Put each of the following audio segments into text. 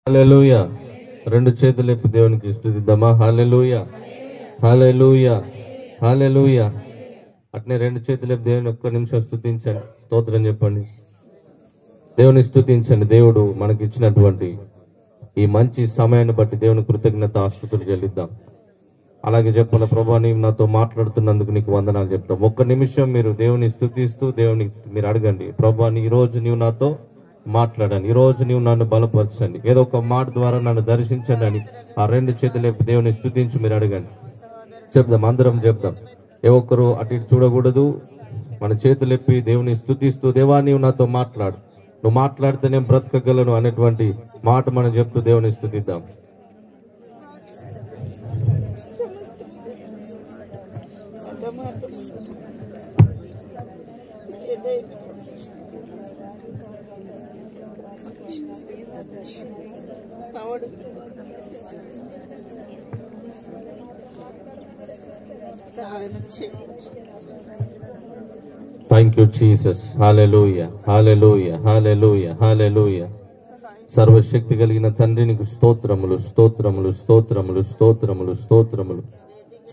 హల్లెలూయా. రెండు చేతులు ఎత్తి దేవునికి స్తుతిద్దామా? హల్లెలూయా, హల్లెలూయా, హల్లెలూయా. అట్నే రెండు చేతులు ఎత్తి దేవుని ఒక్క నిమిషం స్తుతించండి, స్తోత్రం చెప్పండి, దేవుని స్తుతించండి. దేవుడు మనకి ఇచ్చినటువంటి ఈ మంచి సమయాన్ని బట్టి దేవుని కృతజ్ఞత ఆస్తుతులు చెల్లిద్దాం. అలాగే చెప్పాల, ప్రభా నీవు నాతో మాట్లాడుతున్నందుకు నీకు వందనాలు చెప్తాం. ఒక్క నిమిషం మీరు దేవుని స్తుతిస్తూ దేవుని మీరు అడగండి, ప్రభా ఈ రోజు నీవు నాతో మాట్లాడండి, ఈ రోజు నీవు నన్ను బలపరచండి, ఏదో ఒక మాట ద్వారా నన్ను దర్శించండి అని ఆ రెండు చేతులు దేవుని స్తుతించి మీరు అడగండి. చెప్దాం, అందరం చెప్దాం. ఏ ఒక్కరు అటు ఇటు చూడకూడదు. మన చేతులు ఎప్పి దేవుని స్తుతిస్తూ, దేవా నీవు నాతో మాట్లాడు, నువ్వు మాట్లాడితే నేను బ్రతకగలను అనేటువంటి మాట మనం చెప్తూ దేవుని స్తుతిద్దాం. Thank you Jesus. Hallelujah, hallelujah, hallelujah, hallelujah. సర్వశక్తి కలిగిన తండ్రి నీకు స్తోత్రములు, స్తోత్రములు, స్తోత్రములు, స్తోత్రములు, స్తోత్రములు,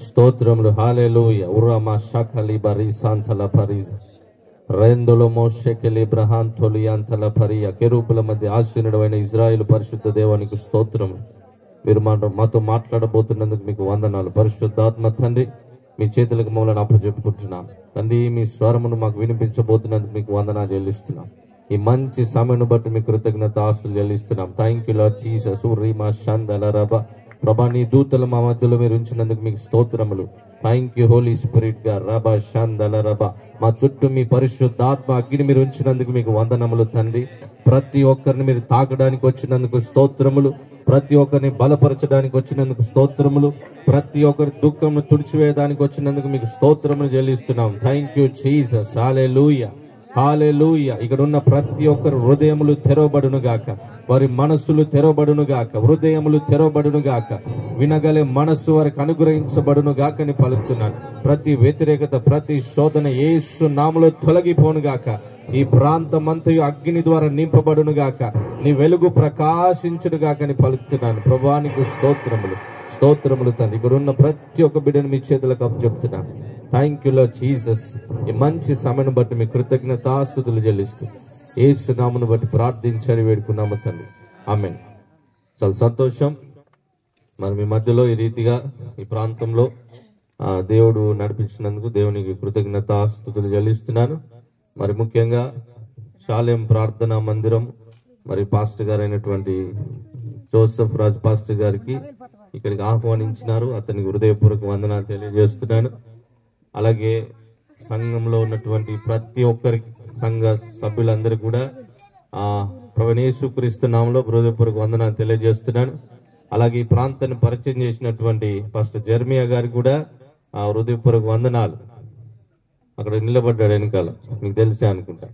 స్తోత్రములు. హల్లెలూయా. ఉరమా షకలి బరి సాంతల పరిజ రెందులో మోషెకెలి బ్రహాంతొలి అంతల పరియ. కెరూపుల మధ్య ఆశీనుడైన ఇజ్రాయేలు పరిశుద్ధ దేవానికి స్తోత్రములు. మీరు మాతో మాట్లాడబోతున్నందుకు మీకు వందనాలు. పరిశుద్ధాత్మ తండ్రి మీ చేతులకు మమ్మల్ని అప్పచెప్పుకుంటున్నాం తండ్రి. మీ స్వరమును మాకు వినిపించబోతున్నందుకు మీకు వందనాలు చెల్లిస్తున్నాం. ఈ మంచి సమయను బట్టి మీ కృతజ్ఞత ఆస్తులు చెల్లిస్తున్నాం. Thank you Lord Jesus. రీమా షందల రబ. ప్రభా నీ దూతలు మా మధ్యలో మీరు ఉంచినందుకు మీకు స్తోత్రములు. థ్యాంక్ యూ హోలీ స్పిరిట్ గా రబ షందల రబ. మా చుట్టూ మీ పరిశుద్ధాత్మ అగ్ని మీరు ఉంచినందుకు మీకు వందనములు తండ్రి. ప్రతి ఒక్కరిని మీరు తాకడానికి వచ్చినందుకు స్తోత్రములు. ప్రతి ఒక్కరిని బలపరచడానికి వచ్చినందుకు స్తోత్రములు. ప్రతి ఒక్కరి దుఃఖంను తుడిచివేయడానికి వచ్చినందుకు మీకు స్తోత్రములు చెల్లిస్తున్నాం. Thank you Jesus. Hallelujah, hallelujah. ఇక్కడ ఉన్న ప్రతి ఒక్కరు హృదయములు తెరవబడును గాక, వారి మనస్సులు తెరవబడును గాక, హృదయములు తెరవబడును గాక, వినగలే మనస్సు వారికి అనుగ్రహించబడును గాక అని పలుకుతున్నాను. ప్రతి వ్యతిరేకత, ప్రతి శోధన యేసు నామములో తొలగిపోను గాక. ఈ ప్రాంతమంతయు అగ్ని ద్వారా నింపబడును గాక, నీ వెలుగు ప్రకాశించును గాక అని పలుకుతున్నాను. ప్రభువానికి స్తోత్రములు, స్తోత్రములు తండ్రి. ఇక్కడ ఉన్న ప్రతి ఒక్క బిడ్డను మీ చేతులకు అప్పచెప్తున్నాను. Thank you Lord Jesus. ఈ మంచి సమయం బట్టి మీ కృతజ్ఞతాస్తుతులు చెల్లిస్తూ యేసు నామమును బట్టి ప్రార్థించని వేడుకున్నాము తండ్రి. ఆమేన్. చాలా సంతోషం. మరి మీ మధ్యలో ఈ రీతిగా ఈ ప్రాంతంలో దేవుడు నడిపించినందుకు దేవునికి కృతజ్ఞతాస్తుతులు చెల్లిస్తున్నాను. మరి ముఖ్యంగా షాలేం ప్రార్థనా మందిరం మరి పాస్టర్ గారు అయినటువంటి జోసెఫ్ రాజ్ పాస్టర్ గారికి ఇక్కడికి ఆహ్వానించినారు. అతనికి హృదయపూర్వక వందనాలు తెలియజేస్తున్నాను. అలాగే సంఘంలో ఉన్నటువంటి ప్రతి ఒక్కరికి, సంఘ సభ్యులందరూ కూడా ప్రభువైన యేసుక్రీస్తు నామములో హృదయపూర్వక వందనాలు తెలియజేస్తున్నాను. అలాగే ఈ ప్రాంతాన్ని పరిచయం చేసినటువంటి పాస్టర్ జెర్మియా గారికి కూడా హృదయపూర్వక వందనాలు. అక్కడ నిలబడ్డాడు వెనకాల, మీకు తెలిసే అనుకుంటా.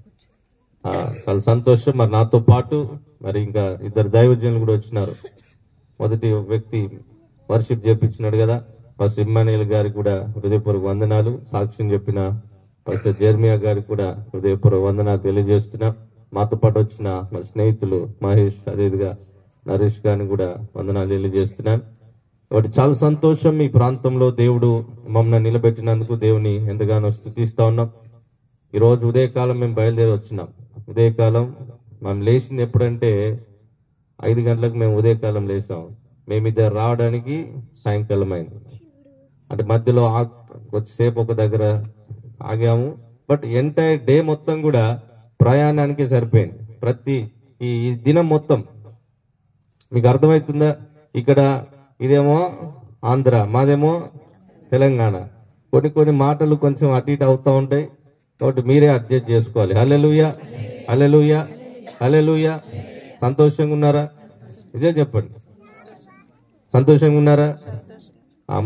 చాలా సంతోషం. మరి నాతో పాటు మరి ఇంకా ఇద్దరు దైవజనులు కూడా వచ్చినారు. మొదటి వ్యక్తి వర్షిప్ చేపించినాడు కదా, పాస్టర్ ఇమ్మానుయేల్ గారికి కూడా హృదయపూర్వక వందనాలు. సాక్ష్యం చెప్పిన పాస్టర్ జెర్మియా గారికి కూడా హృదయపూర్వక వందనాలు తెలియజేస్తున్నాం. మాతో పాటు వచ్చిన మన స్నేహితులు మహేష్, అదేవిధంగా నరేష్ గారిని కూడా వందనాలు తెలియజేస్తున్నాను. కాబట్టి చాలా సంతోషం. ఈ ప్రాంతంలో దేవుడు మమ్మల్ని నిలబెట్టినందుకు దేవుని ఎంతగానో స్తుతిస్తా ఉన్నాం. ఈరోజు ఉదయకాలం మేము బయలుదేరి వచ్చినాం. ఉదయకాలం మనం లేచింది ఎప్పుడంటే 5 గంటలకు మేము ఉదయకాలం లేసాం. మేమిద్దరు రావడానికి సాయంకాలం అయింది. అంటే మధ్యలో కొద్దిసేపు ఒక దగ్గర ఆగాము. బట్ ఎంటైర్ డే మొత్తం కూడా ప్రయాణానికి సరిపోయింది. ప్రతి ఈ దినం మొత్తం మీకు అర్థమవుతుందా? ఇక్కడ ఇదేమో ఆంధ్ర, మాదేమో తెలంగాణ. కొన్ని మాటలు కొంచెం అటు ఇటు అవుతూ ఉంటాయి. కాబట్టి మీరే అడ్జస్ట్ చేసుకోవాలి. హల్లెలూయా, హల్లెలూయా, హల్లెలూయా. సంతోషంగా ఉన్నారా? ఇదే చెప్పండి. సంతోషంగా ఉన్నారా?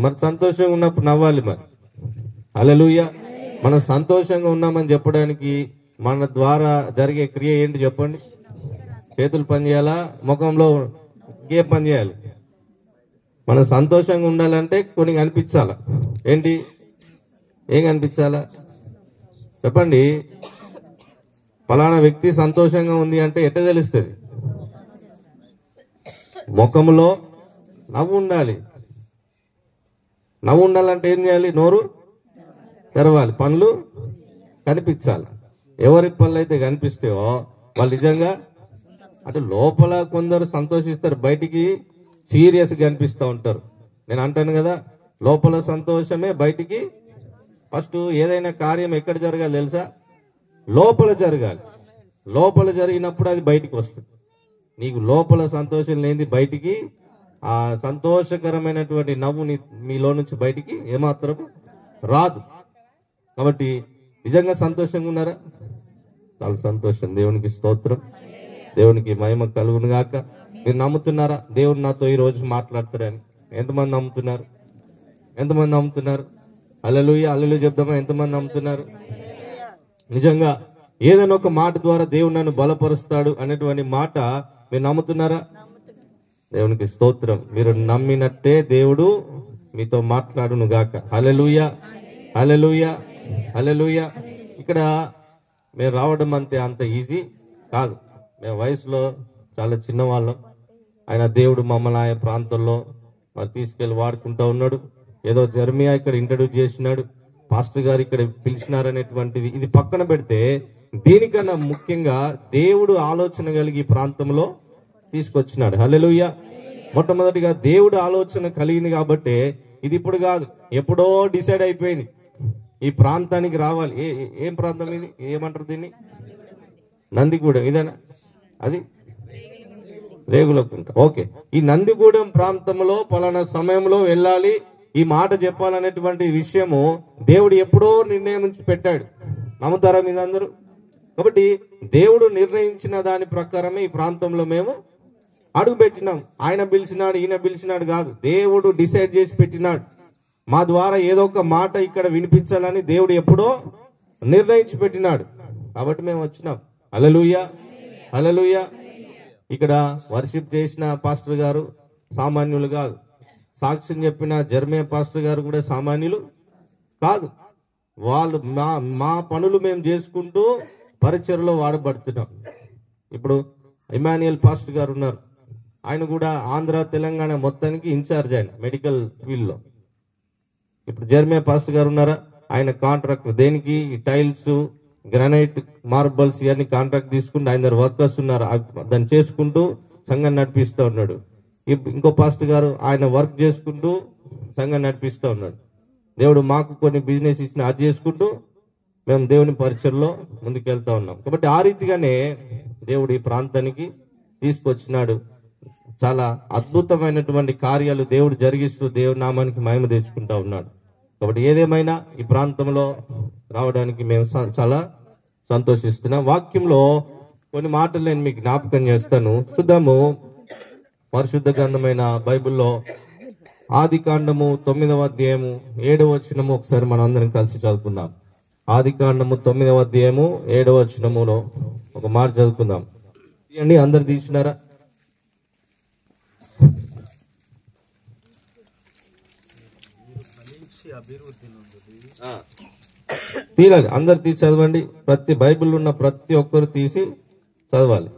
మరి సంతోషంగా ఉన్నప్పుడు నవ్వాలి. మరి హల్లెలూయా. మనం సంతోషంగా ఉన్నామని చెప్పడానికి మన ద్వారా జరిగే క్రియ ఏంటి చెప్పండి? చేతులు పని చేయాలా? ముఖంలో ఏ పని చేయాలి? మనం సంతోషంగా ఉండాలంటే కొన్ని కనిపించాలా? ఏంటి? ఏం కనిపించాలా చెప్పండి? ఫలానా వ్యక్తి సంతోషంగా ఉంది అంటే ఎట్లా తెలుస్తుంది? ముఖంలో నవ్వు ఉండాలి. నవ్వు ఉండాలంటే ఏం చేయాలి? నోరు తెరవాలి, పనులు కనిపించాలి. ఎవరి పనులు అయితే కనిపిస్తాయో వాళ్ళు నిజంగా అంటే లోపల కొందరు సంతోషిస్తారు, బయటికి సీరియస్గా కనిపిస్తూ ఉంటారు. నేను అంటాను కదా, లోపల సంతోషమే బయటికి. ఫస్ట్ ఏదైనా కార్యం ఎక్కడ జరగాలి తెలుసా? లోపల జరగాలి. లోపల జరిగినప్పుడు అది బయటికి వస్తుంది. నీకు లోపల సంతోషం లేనిది బయటికి ఆ సంతోషకరమైనటువంటి నవ్వు మీలో నుంచి బయటికి ఏమాత్రం రాదు. కాబట్టి నిజంగా సంతోషంగా ఉన్నారా? చాలా సంతోషం. దేవునికి స్తోత్రం, దేవునికి మహిమ కలుగును గాక. మీరు నమ్ముతున్నారా దేవుడు నాతో ఈ రోజు మాట్లాడతారని? ఎంతమంది నమ్ముతున్నారు? ఎంతమంది నమ్ముతున్నారు? హల్లెలూయా, హల్లెలూయా చెప్దామా? ఎంతమంది నమ్ముతున్నారు? నిజంగా ఏదైనా ఒక మాట ద్వారా దేవుడు నన్ను బలపరుస్తాడు అనేటువంటి మాట మీరు నమ్ముతున్నారా? దేవునికి స్తోత్రం. మీరు నమ్మినట్టే దేవుడు మీతో మాట్లాడును గాక. హల్లెలూయా, హల్లెలూయా, హల్లెలూయా. ఇక్కడ మేము రావడం అంత ఈజీ కాదు. మేము వయసులో చాలా చిన్నవాళ్ళం. ఆయన దేవుడు మమ్మల్ని ఆయా ప్రాంతంలో మరి తీసుకెళ్ళి వాడుకుంటూ ఉన్నాడు. ఏదో జర్మియా ఇక్కడ ఇంట్రడ్యూస్ చేసినాడు, పాస్టర్ గారు ఇక్కడ పిలిచినారనేటువంటిది ఇది పక్కన పెడితే, దీనికన్నా ముఖ్యంగా దేవుడు ఆలోచన కలిగి ఈ ప్రాంతంలో తీసుకొచ్చినాడు. హల్లెలూయా. మొట్టమొదటిగా దేవుడు ఆలోచన కలిగింది కాబట్టి ఇది ఇప్పుడు కాదు, ఎప్పుడో డిసైడ్ అయిపోయింది ఈ ప్రాంతానికి రావాలి. ఏం ప్రాంతం ఇది? ఏమంటారు దీన్ని? నందిగూడెం. ఇదేనా అది? రేగులకుంట. ఓకే. ఈ నందిగూడెం ప్రాంతంలో పలానా సమయంలో వెళ్ళాలి, ఈ మాట చెప్పాలనేటువంటి విషయము దేవుడు ఎప్పుడో నిర్ణయించి పెట్టాడు. నమ్ముతారా మీద అందరూ? కాబట్టి దేవుడు నిర్ణయించిన దాని ప్రకారమే ఈ ప్రాంతంలో మేము అడుగు పెట్టినాం. ఆయన పిలిచినాడు, ఈయన పిలిచినాడు కాదు, దేవుడు డిసైడ్ చేసి పెట్టినాడు. మా ద్వారా ఏదో ఒక మాట ఇక్కడ వినిపించాలని దేవుడు ఎప్పుడో నిర్ణయించి పెట్టినాడు. కాబట్టి మేము వచ్చినాం. హల్లెలూయా, హల్లెలూయా. ఇక్కడ వర్షిప్ చేసిన పాస్టర్ గారు సామాన్యులు కాదు, సాక్ష్యం చెప్పిన జర్మియా పాస్టర్ గారు కూడా సామాన్యులు కాదు. వాళ్ళు మా పనులు మేము చేసుకుంటూ పరిచర్లో వాడబడుతున్నాం. ఇప్పుడు ఇమాన్యుయల్ పాస్టర్ గారు ఉన్నారు, ఆయన కూడా ఆంధ్ర తెలంగాణ మొత్తానికి ఇన్ఛార్జ్, ఆయన మెడికల్ ఫీల్డ్లో. ఇప్పుడు జర్మియా పాస్టర్ గారు ఉన్నారా, ఆయన కాంట్రాక్ట్ దేనికి? టైల్స్, గ్రానైట్, మార్బల్స్ ఇవన్నీ కాంట్రాక్ట్ తీసుకుంటూ ఆయన దగ్గర వర్కర్స్ ఉన్నారు, దాన్ని చేసుకుంటూ సంఘం నడిపిస్తూ ఉన్నాడు. ఇంకో పాస్టర్ గారు ఆయన వర్క్ చేసుకుంటూ సంఘం నడిపిస్తూ ఉన్నాడు. దేవుడు మాకు కొన్ని బిజినెస్ ఇచ్చిన అది చేసుకుంటూ మేము దేవుని పరిచయలో ముందుకెళ్తా ఉన్నాం. కాబట్టి ఆ రీతిగానే దేవుడు ఈ ప్రాంతానికి తీసుకొచ్చినాడు. చాలా అద్భుతమైనటువంటి కార్యాలు దేవుడు జరిగిస్తూ దేవుడి నామానికి మహిమ తెచ్చుకుంటా ఉన్నాడు. కాబట్టి ఏదేమైనా ఈ ప్రాంతంలో రావడానికి మేము చాలా సంతోషిస్తున్నాం. వాక్యంలో కొన్ని మాటలు నేను మీకు జ్ఞాపకం చేస్తాను. చూద్దాము. పరిశుద్ధ గ్రంథమైన బైబిల్లో ఆదికాండము 9వ అధ్యాయము 7వ వచనము ఒకసారి మనం అందరం కలిసి చదువుకుందాం. ఆదికాండము 9వ అధ్యాయము 7వ వచనములో ఒక మాట చదువుకుందాం. ఇవన్నీ అందరు తీసినారా? తీరాలి, అందరు తీసి చదవండి. ప్రతి బైబిల్ ఉన్న ప్రతి ఒక్కరు తీసి చదవాలి.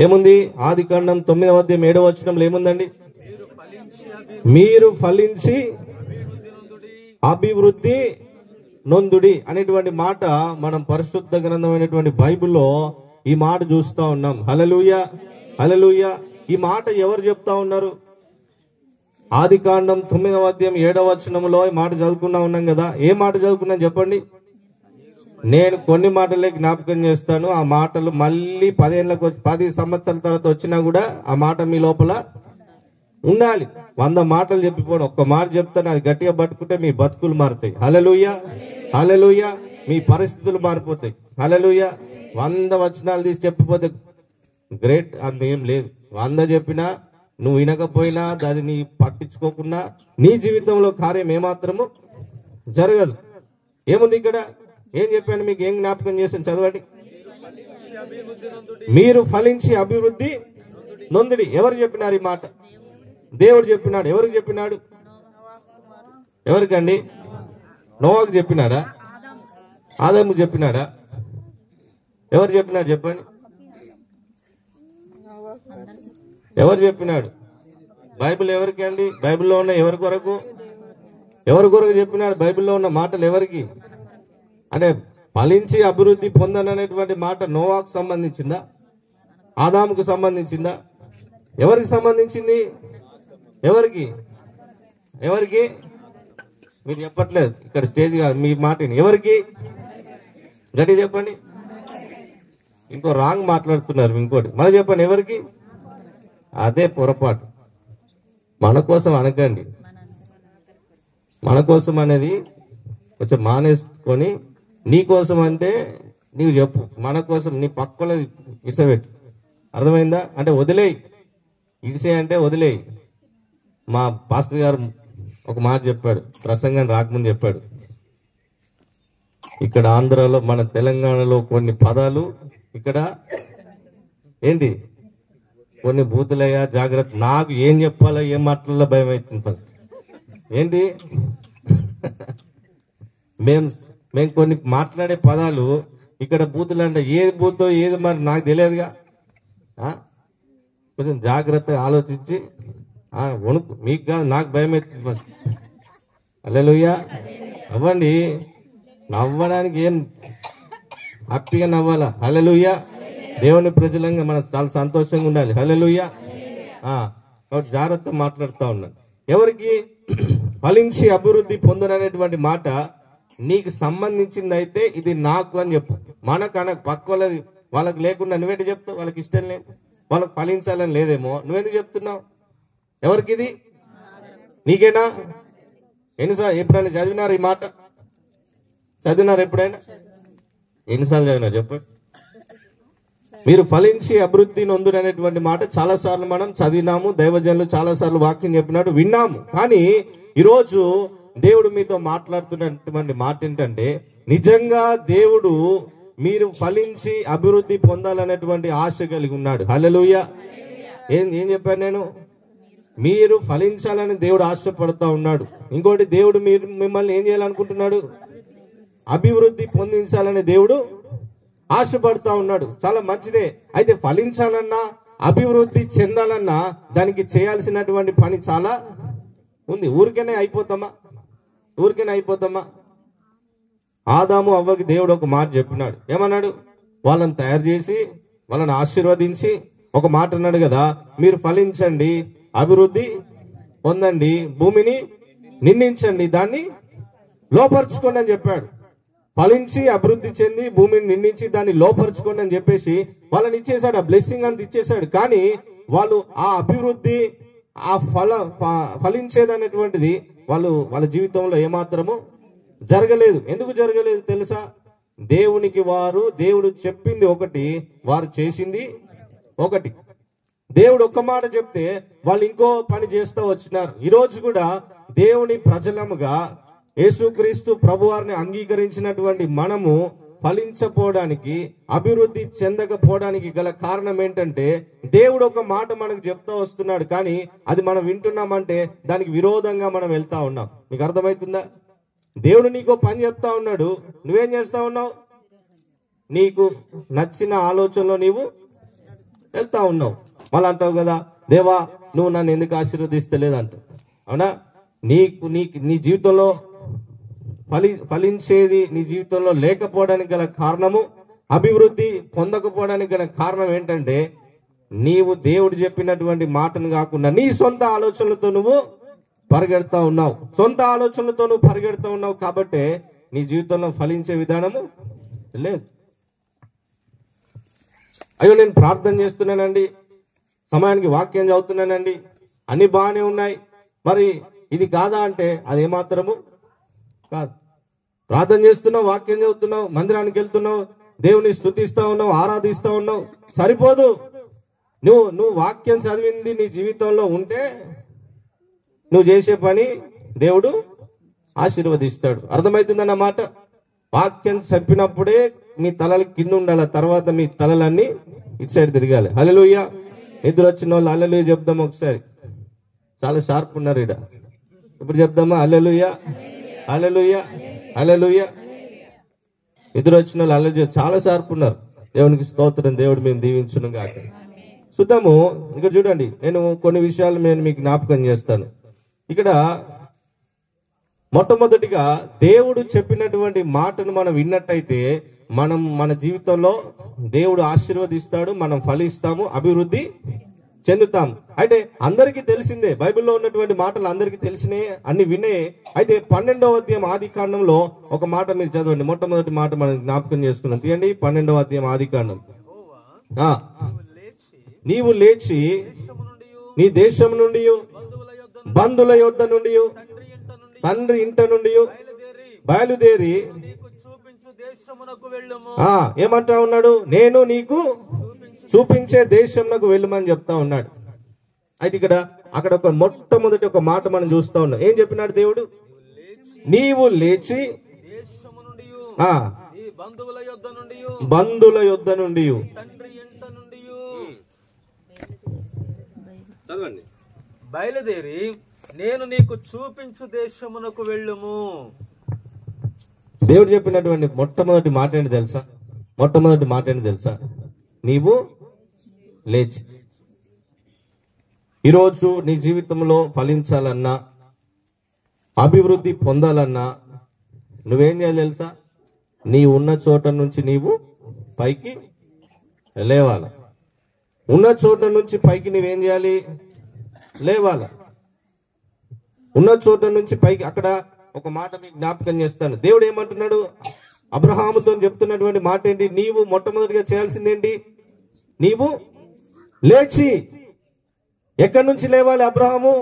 ఏముంది? ఆదికాండం 9వ అధ్యాయం 7వ వచనంలో ఏముందండి? మీరు ఫలించి అభివృద్ధి నొందుడి అనేటువంటి మాట మనం పరిశుద్ధ గ్రంథమైనటువంటి బైబిల్లో ఈ మాట చూస్తా ఉన్నాం. హల్లెలూయా, హల్లెలూయా. ఈ మాట ఎవరు చెప్తా ఉన్నారు? ఆదికాండం 9వ అధ్యాయం 7వ వచనంలో ఈ మాట చదువుకున్నా ఉన్నాం కదా. ఏ మాట చదువుకున్నాం చెప్పండి? నేను కొన్ని మాటలే జ్ఞాపకం చేస్తాను. ఆ మాటలు మళ్ళీ 10 సంవత్సరాల తర్వాత వచ్చినా కూడా ఆ మాట మీ లోపల ఉండాలి. 100 మాటలు చెప్పిపోవడం, ఒక్క మాట చెప్తాను, అది గట్టిగా పట్టుకుంటే మీ బతుకులు మారుతాయి. హల్లెలూయా, హల్లెలూయా. మీ పరిస్థితులు మారిపోతాయి. హల్లెలూయా. 100 వచనాలు తీసి చెప్పిపోతే గ్రేట్ అందేం లేదు. 100 చెప్పినా నువ్వు వినకపోయినా దాన్ని నీ పట్టించుకోకుండా నీ జీవితంలో కార్యం ఏమాత్రము జరగదు. ఏముంది ఇక్కడ? ఏం చెప్పాను మీకు? ఏం జ్ఞాపకం చేశాను? చదవండి. మీరు ఫలించి అభివృద్ధి నొందుడి. ఎవరు చెప్పినారు ఈ మాట? దేవుడు చెప్పినాడు. ఎవరికి చెప్పినాడు? ఎవరికండి? నోవాకు చెప్పినాడా? ఆదాముకు చెప్పినాడా? ఎవరు చెప్పినారు చెప్పండి? ఎవరు చెప్పినాడు? బైబిల్ ఎవరికి అండి? బైబిల్లో ఉన్న ఎవరి కొరకు చెప్పినాడు? బైబిల్లో ఉన్న మాటలు ఎవరికి? అంటే ఫలించి అభివృద్ధి పొందననేటువంటి మాట నోవాకు సంబంధించిందా? ఆదాముకు సంబంధించిందా? ఎవరికి సంబంధించింది? ఎవరికి? మీరు చెప్పట్లేదు, ఇక్కడ స్టేజ్ కాదు, మీ మాటని. ఎవరికి? గట్టి చెప్పండి. ఇంకో రాంగ్ మాట్లాడుతున్నారు. ఇంకోటి మళ్ళీ చెప్పండి, ఎవరికి? అదే పొరపాటు. మన కోసం అనకండి. మన కోసం అనేది కొంచెం మానేసుకొని నీ కోసం అంటే నీవు చెప్పు. మన కోసం నీ పక్కలది ఇడిసబెట్టు. అర్థమైందా? అంటే వదిలేయి. ఇడిసే అంటే వదిలేయి. మా పాస్టర్ గారు ఒక మాట చెప్పాడు, ప్రసంగం రాకముందు చెప్పాడు. ఇక్కడ ఆంధ్రాలో, మన తెలంగాణలో కొన్ని పదాలు ఇక్కడ ఏంటి కొన్ని బూతులయ్యా, జాగ్రత్త. నాకు ఏం చెప్పాలో ఏం మాట్లాడాలో భయం అవుతుంది. ఫస్ట్ ఏంటి మేము కొన్ని మాట్లాడే పదాలు ఇక్కడ బూతులు అంటే ఏది బూతో ఏది మరి నాకు తెలియదుగా. కొంచెం జాగ్రత్తగా ఆలోచించి వణుకు. మీకు కాదు, నాకు భయం అవుతుంది ఫస్ట్. హల్లెలూయా. నవ్వండి. నవ్వడానికి ఏం హ్యాపీగా నవ్వాలా? హల్లెలూయా. దేవుని ప్రజలంగా మనం చాలా సంతోషంగా ఉండాలి. హల్లెలూయా. కాబట్టి జాగ్రత్త మాట్లాడుతూ ఉన్నాను. ఎవరికి? ఫలించి అభివృద్ధి పొందననేటువంటి మాట నీకు సంబంధించింది అయితే ఇది నాకు అని చెప్పు. మనకు పక్క వాళ్ళకి లేకుండా నువ్వేంటి చెప్తావు? వాళ్ళకి ఇష్టం లేదు, వాళ్ళకి ఫలించాలని లేదేమో, నువ్వెందుకు చెప్తున్నావు? ఎవరికి ఇది? నీకేనా? ఎన్నిసార్లు ఎప్పుడైనా చదివినారు ఈ మాట? చదివినారు ఎప్పుడైనా? ఎన్నిసార్లు చదివినారు చెప్పండి. మీరు ఫలించి అభివృద్ధి నొందుననేటువంటి మాట చాలా సార్లు మనం చదివినాము. దైవజనులు చాలా సార్లు వాక్యం చెప్పినాడు, విన్నాము. కానీ ఈరోజు దేవుడు మీతో మాట్లాడుతున్నటువంటి మాట ఏంటంటే, నిజంగా దేవుడు మీరు ఫలించి అభివృద్ధి పొందాలనేటువంటి ఆశ కలిగి ఉన్నాడు. హల్లెలూయా. ఏం చెప్పాను నేను? మీరు ఫలించాలని దేవుడు ఆశపడతా ఉన్నాడు. ఇంకోటి, దేవుడు మిమ్మల్ని ఏం చేయాలనుకుంటున్నాడు? అభివృద్ధి పొందించాలని దేవుడు ఆశపడతా ఉన్నాడు. చాలా మంచిదే. అయితే ఫలించాలన్నా, అభివృద్ధి చెందాలన్నా దానికి చేయాల్సినటువంటి పని చాలా ఉంది. ఊరికేనే అయిపోతామా? ఆదాము అవ్వకి దేవుడు ఒక మాట చెప్పినాడు. ఏమన్నాడు? వాళ్ళని తయారు చేసి వాళ్ళని ఆశీర్వదించి ఒక మాట అన్నాడు కదా, మీరు ఫలించండి, అభివృద్ధి పొందండి, భూమిని నిందించండి, దాన్ని లోపరుచుకోండి అని చెప్పాడు. ఫలించి అభివృద్ధి చెంది భూమిని నిందించి దాన్ని లోపరుచుకోండి అని చెప్పేసి వాళ్ళని ఇచ్చేసాడు. ఆ బ్లెస్సింగ్ అంత ఇచ్చేసాడు. కానీ వాళ్ళు ఆ అభివృద్ధి, ఆ ఫలించేదనేటువంటిది వాళ్ళ జీవితంలో ఏమాత్రము జరగలేదు. ఎందుకు జరగలేదు తెలుసా? దేవుడు చెప్పింది ఒకటి, వారు చేసింది ఒకటి. దేవుడు ఒక్క మాట చెప్తే వాళ్ళు ఇంకో పని చేస్తూ వచ్చినారు. ఈరోజు కూడా దేవుని ప్రజలముగా యేసుక్రీస్తు ప్రభువారిని అంగీకరించినటువంటి మనము ఫలించపోవడానికి, అభివృద్ధి చెందకపోవడానికి గల కారణం ఏంటంటే, దేవుడు ఒక మాట మనకు చెప్తా వస్తున్నాడు, కానీ అది మనం వింటున్నామంటే దానికి విరోధంగా మనం వెళ్తా ఉన్నాం. మీకు అర్థమవుతుందా? దేవుడు నీకో పని చెప్తా ఉన్నాడు, నువ్వేం చేస్తా ఉన్నావు? నీకు నచ్చిన ఆలోచనలో నీవు వెళ్తా ఉన్నావు. మళ్ళీ అంటావు కదా, దేవా నువ్వు నన్ను ఎందుకు ఆశీర్వదిస్తలేదు అంటావు. అవునా? నీ జీవితంలో ఫలించేది నీ జీవితంలో లేకపోవడానికి గల కారణము, అభివృద్ధి పొందకపోవడానికి గల కారణం ఏంటంటే, నీవు దేవుడు చెప్పినటువంటి మాటను కాకుండా నీ సొంత ఆలోచనలతో నువ్వు పరిగెడతా ఉన్నావు. కాబట్టి నీ జీవితంలో ఫలించే విధానము లేదు. అయ్యో నేను ప్రార్థన చేస్తున్నానండి, సమయానికి వాక్యం చదువుతున్నానండి, అన్ని బాగానే ఉన్నాయి, మరి ఇది కాదా అంటే అది ఏమాత్రము కాదు. ప్రార్థన చేస్తున్నావు, వాక్యం చదువుతున్నావు, మందిరానికి వెళ్తున్నావు, దేవుని స్తుతిస్తా ఉన్నావు, ఆరాధిస్తా ఉన్నావు, సరిపోదు. నువ్వు వాక్యం చదివింది నీ జీవితంలో ఉంటే నువ్వు చేసే పని దేవుడు ఆశీర్వదిస్తాడు. అర్థమవుతుందన్నమాట. వాక్యం చెప్పినప్పుడే మీ తలలు కింద ఉండాలి, తర్వాత మీ తలలన్నీ ఇటు సైడ్ తిరగాలి. హల్లెలూయా. నిద్ర వచ్చిన వాళ్ళు హల్లెలూయా చెప్దాం ఒకసారి. చాలా షార్ప్ ఉన్నారు ఇక్కడ. ఇప్పుడు చెప్దామా? హల్లెలూయా, హల్లెలూయా, హల్లెలూయా. నిద్ర వచ్చిన వాళ్ళు హల్లెలూయా. చాలా షార్ప్ ఉన్నారు. దేవునికి స్తోత్రం. దేవుడు మేము దీవించును గాక. చూద్దాము. ఇక్కడ చూడండి, నేను కొన్ని విషయాలు నేను మీకు జ్ఞాపకం చేస్తాను. ఇక్కడ మొట్టమొదటిగా దేవుడు చెప్పినటువంటి మాటను మనం విన్నట్టయితే మనం మన జీవితంలో దేవుడు ఆశీర్వదిస్తాడు, మనం ఫలిస్తాము, అభివృద్ధి చెందుతాం. అయితే అందరికీ తెలిసిందే, బైబిల్లో ఉన్నటువంటి మాటలు అందరికీ తెలిసినే, అన్ని వినే. అయితే 12వ అధ్యాయం ఆదికాండంలో ఒక మాట మీరు చదవండి. మొట్టమొదటి మాట మనం జ్ఞాపకం చేసుకున్నాం. తీయండి 12వ అధ్యాయం ఆదికాండం. నీవు లేచి నీ దేశం నుండి, బంధువుల యొద్ద నుండి, తండ్రి ఇంట నుండి బయలుదేరి ఏమంటా ఉన్నాడు? నేను నీకు చూపించే దేశంకు వెళ్ళమని చెప్తా ఉన్నాడు. అయితే అక్కడ ఒక మొట్టమొదటి ఒక మాట మనం చూస్తా ఉన్నాం. ఏం చెప్పినాడు దేవుడు? నీవు లేచి బంధువుల యొద్ద నుండి చదవండి, బయలుదేరి నేను నీకు చూపించు దేశమునకు వెళ్ళుము. దేవుడు చెప్పినటువంటి మొట్టమొదటి మాట ఏంటి తెలుసా? మొట్టమొదటి మాట ఏంటి తెలుసా? నీవు లేచి. ఈరోజు నీ జీవితంలో ఫలించాలన్నా, అభివృద్ధి పొందాలన్నా నువ్వేం చేయాలి తెలుసా? నీ ఉన్న చోట నుంచి నీవు పైకి లేవాల. ఉన్న చోట నుంచి పైకి నువ్వేం చేయాలి? లేవాల. ఉన్న చోట నుంచి పైకి. అక్కడ ఒక మాట మీకు జ్ఞాపకం చేస్తాను. దేవుడు ఏమంటున్నాడు? అబ్రహాముతో చెప్తున్నటువంటి మాట ఏంటి? నీవు మొట్టమొదటిగా చేయాల్సిందేంటి? నీవు లేచి. ఎక్కడి నుంచి లేవాలి అబ్రహాము?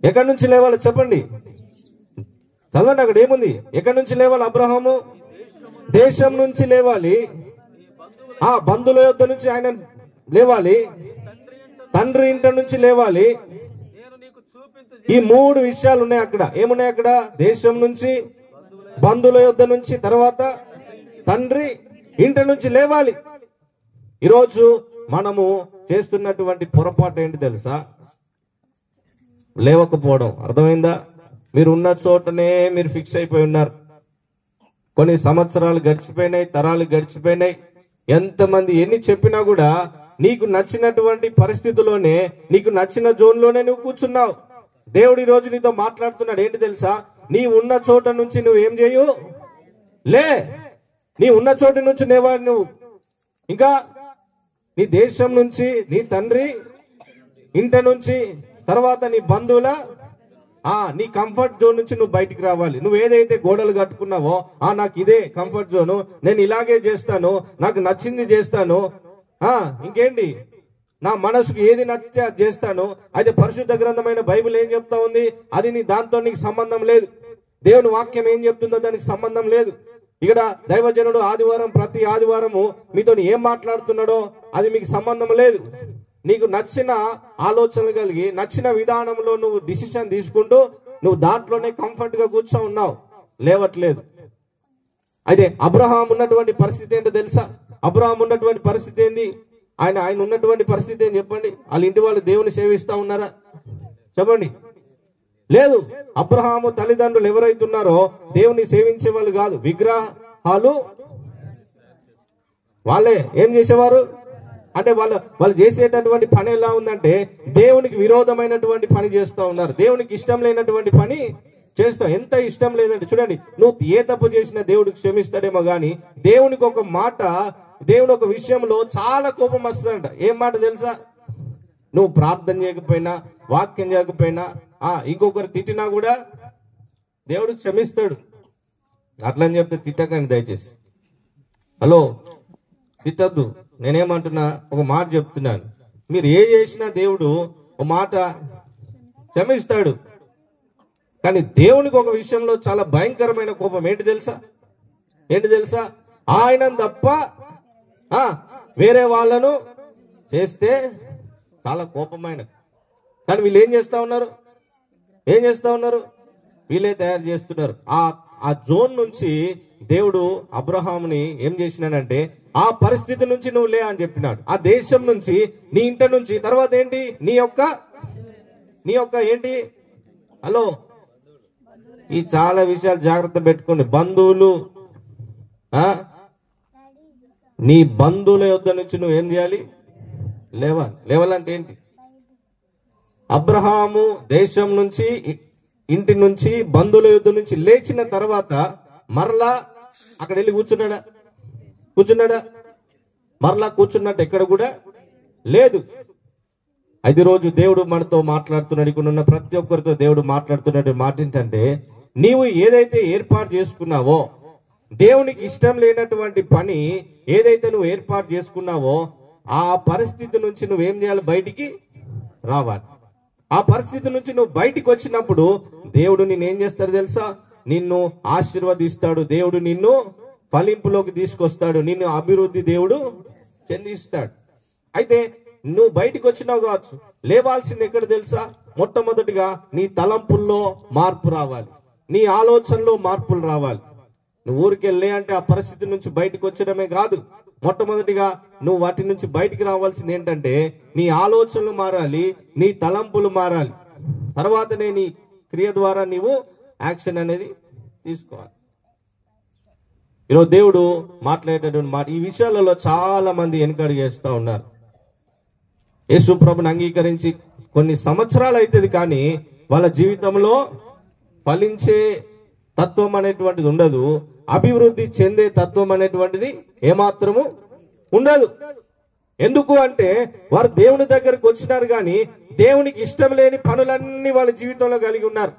ఎక్కడి నుంచి లేవాలి చెప్పండి, చదవండి. అక్కడ ఏముంది? ఎక్కడి నుంచి లేవాలి అబ్రహాము? దేశం నుంచి లేవాలి. ఆ బంధువుల యొద్ద నుంచి ఆయన లేవాలి. తండ్రి ఇంట నుంచి లేవాలి. ఈ 3 విషయాలు ఉన్నాయి అక్కడ. ఏమున్నాయి అక్కడ? దేశం నుంచి, బంధువుల యొద్ద నుంచి, తర్వాత తండ్రి ఇంట నుంచి లేవాలి. ఈరోజు మనము చేస్తున్నటువంటి పొరపాటు ఏంటి తెలుసా? లేవకపోవడం. అర్థమైందా? మీరు ఉన్న చోటనే మీరు ఫిక్స్ అయిపోయి ఉన్నారు. కొన్ని సంవత్సరాలు గడిచిపోయినాయి, తరాలు గడిచిపోయినాయి. ఎంతమంది ఎన్ని చెప్పినా కూడా నీకు నచ్చినటువంటి పరిస్థితిలోనే, నీకు నచ్చిన జోన్లోనే నువ్వు కూర్చున్నావు. దేవుడు ఈ రోజు నీతో మాట్లాడుతున్నాడు. ఏంటి తెలుసా? నీ ఉన్న చోట నుంచి నువ్వు ఏం చేయు? లే. నీ ఉన్న చోటు నుంచి లేవాలి నువ్వు. ఇంకా నీ దేశం నుంచి, నీ తండ్రి ఇంట నుంచి, తర్వాత నీ బంధువుల, నీ కంఫర్ట్ జోన్ నుంచి నువ్వు బయటికి రావాలి. నువ్వు ఏదైతే గోడలు కట్టుకున్నావో, నాకు ఇదే కంఫర్ట్ జోను, నేను ఇలాగే చేస్తాను, నాకు నచ్చింది చేస్తాను, ఇంకేంటి నా మనసుకు ఏది నచ్చే అది చేస్తాను. అయితే పరిశుద్ధ గ్రంథమైన బైబిల్ ఏం చెప్తా ఉంది? అది దాంతో నీకు సంబంధం లేదు. దేవుని వాక్యం ఏం చెప్తుందో దానికి సంబంధం లేదు. ఇక్కడ దైవజనుడు ప్రతి ఆదివారము మీతో ఏం మాట్లాడుతున్నాడో అది మీకు సంబంధం లేదు. నీకు నచ్చిన ఆలోచనలు కలిగి, నచ్చిన విధానంలో నువ్వు డిసిషన్ తీసుకుంటూ నువ్వు దాంట్లోనే కంఫర్ట్ గా కూర్చో ఉన్నావు, లేవట్లేదు. అయితే అబ్రహాం ఉన్నటువంటి పరిస్థితి ఏంటో తెలుసా? అబ్రహాం ఉన్నటువంటి పరిస్థితి ఏంది? ఆయన ఉన్నటువంటి పరిస్థితి ఏం చెప్పండి? వాళ్ళ ఇంటి వాళ్ళు దేవుని సేవిస్తా ఉన్నారా? చెప్పండి. లేదు. అబ్రహాము తల్లిదండ్రులు ఎవరైతున్నారో దేవుని సేవించే వాళ్ళు కాదు, విగ్రహాలు. వాళ్ళే ఏం చేసేవారు అంటే వాళ్ళు చేసేటటువంటి పని ఎలా ఉందంటే దేవునికి విరోధమైనటువంటి పని చేస్తూ ఉన్నారు. దేవునికి ఇష్టం లేనటువంటి పని చేస్తాం. ఎంత ఇష్టం లేదంటే చూడండి, నువ్వు ఏ తప్పు చేసినా దేవుడికి క్షమిస్తాడేమో గాని దేవునికి ఒక మాట, దేవుడు ఒక విషయంలో చాలా కోపం వస్తుందంట. ఏం మాట తెలుసా? నువ్వు ప్రార్థన చేయకపోయినా, వాక్యం చేయకపోయినా, ఇంకొకరు తిట్టినా కూడా దేవుడు క్షమిస్తాడు. అట్లా అని చెప్తే తిట్టకండి దయచేసి. హలో, తిట్టద్దు. నేనేమంటున్నా, ఒక మాట చెప్తున్నాను. మీరు ఏ చేసినా దేవుడు ఒక మాట క్షమిస్తాడు. కానీ దేవునికి ఒక విషయంలో చాలా భయంకరమైన కోపం. ఏంటి తెలుసా? ఆయన తప్ప వేరే వాళ్ళను చేస్తే చాలా కోపమైన. కానీ వీళ్ళు ఏం చేస్తా ఉన్నారు? వీళ్ళే తయారు చేస్తున్నారు. ఆ జోన్ నుంచి దేవుడు అబ్రహాముని ఏం చేసినాడంటే, ఆ పరిస్థితి నుంచి నువ్వు లే అని చెప్పినాడు. ఆ దేశం నుంచి, నీ ఇంట నుంచి, తర్వాత ఏంటి? నీ యొక్క ఏంటి? హలో, ఈ చాలా విషయాలు జాగ్రత్త పెట్టుకోండి. బంధువులు, నీ బంధువుల యొద్ద నుంచి నువ్వేం చేయాలి? లేవాలి. లేవాలంటే ఏంటి? అబ్రహాము దేశం నుంచి, ఇంటి నుంచి, బంధువుల యుద్ధ నుంచి లేచిన తర్వాత మరలా అక్కడ వెళ్ళి కూర్చున్నాడా? మరలా కూర్చున్నట్టు ఎక్కడ కూడా లేదు. అది రోజు దేవుడు మనతో మాట్లాడుతున్నాడు. ఇక్కడ ఉన్న ప్రతి ఒక్కరితో దేవుడు మాట్లాడుతున్నట్టు మాట ఏంటంటే, నీవు ఏదైతే ఏర్పాటు చేసుకున్నావో, దేవునికి ఇష్టం లేనటువంటి పని ఏదైతే నువ్వు ఏర్పాటు చేసుకున్నావో, ఆ పరిస్థితి నుంచి నువ్వేం చేయాలి? బయటికి రావాలి. ఆ పరిస్థితి నుంచి నువ్వు బయటికి వచ్చినప్పుడు దేవుడు నిన్ను ఏం చేస్తాడు తెలుసా? నిన్ను ఆశీర్వదిస్తాడు. దేవుడు నిన్ను ఫలింపులోకి తీసుకొస్తాడు. నిన్ను అభివృద్ధి దేవుడు చెందిస్తాడు. అయితే నువ్వు బయటికి వచ్చినావు కావచ్చు, లేవాల్సింది ఎక్కడ తెలుసా? మొట్టమొదటిగా నీ తలంపుల్లో మార్పు రావాలి, నీ ఆలోచనలో మార్పులు రావాలి. నువ్వు ఊరికెళ్ళే అంటే ఆ పరిస్థితి నుంచి బయటకు వచ్చడమే కాదు, మొట్టమొదటిగా నువ్వు వాటి నుంచి బయటికి రావాల్సింది ఏంటంటే నీ ఆలోచనలు మారాలి, నీ తలంపులు మారాలి. తర్వాతనే నీ క్రియ ద్వారా నీవు యాక్షన్ అనేది తీసుకోవాలి. ఈరోజు దేవుడు మాట్లాడేటటువంటి మాట, ఈ విషయాలలో చాలా మంది వెనకడుగేస్తూ ఉన్నారు. యేసు ప్రభుని అంగీకరించి కొన్ని సంవత్సరాలు అవుతుంది, కానీ వాళ్ళ జీవితంలో ఫలించే తత్వం అనేటువంటిది ఉండదు, అభివృద్ధి చెందే తత్వం అనేటువంటిది ఏమాత్రము ఉండదు. ఎందుకు అంటే వారు దేవుని దగ్గరకు వచ్చినారు, కానీ దేవునికి ఇష్టం లేని పనులన్నీ వాళ్ళ జీవితంలో కలిగి ఉన్నారు.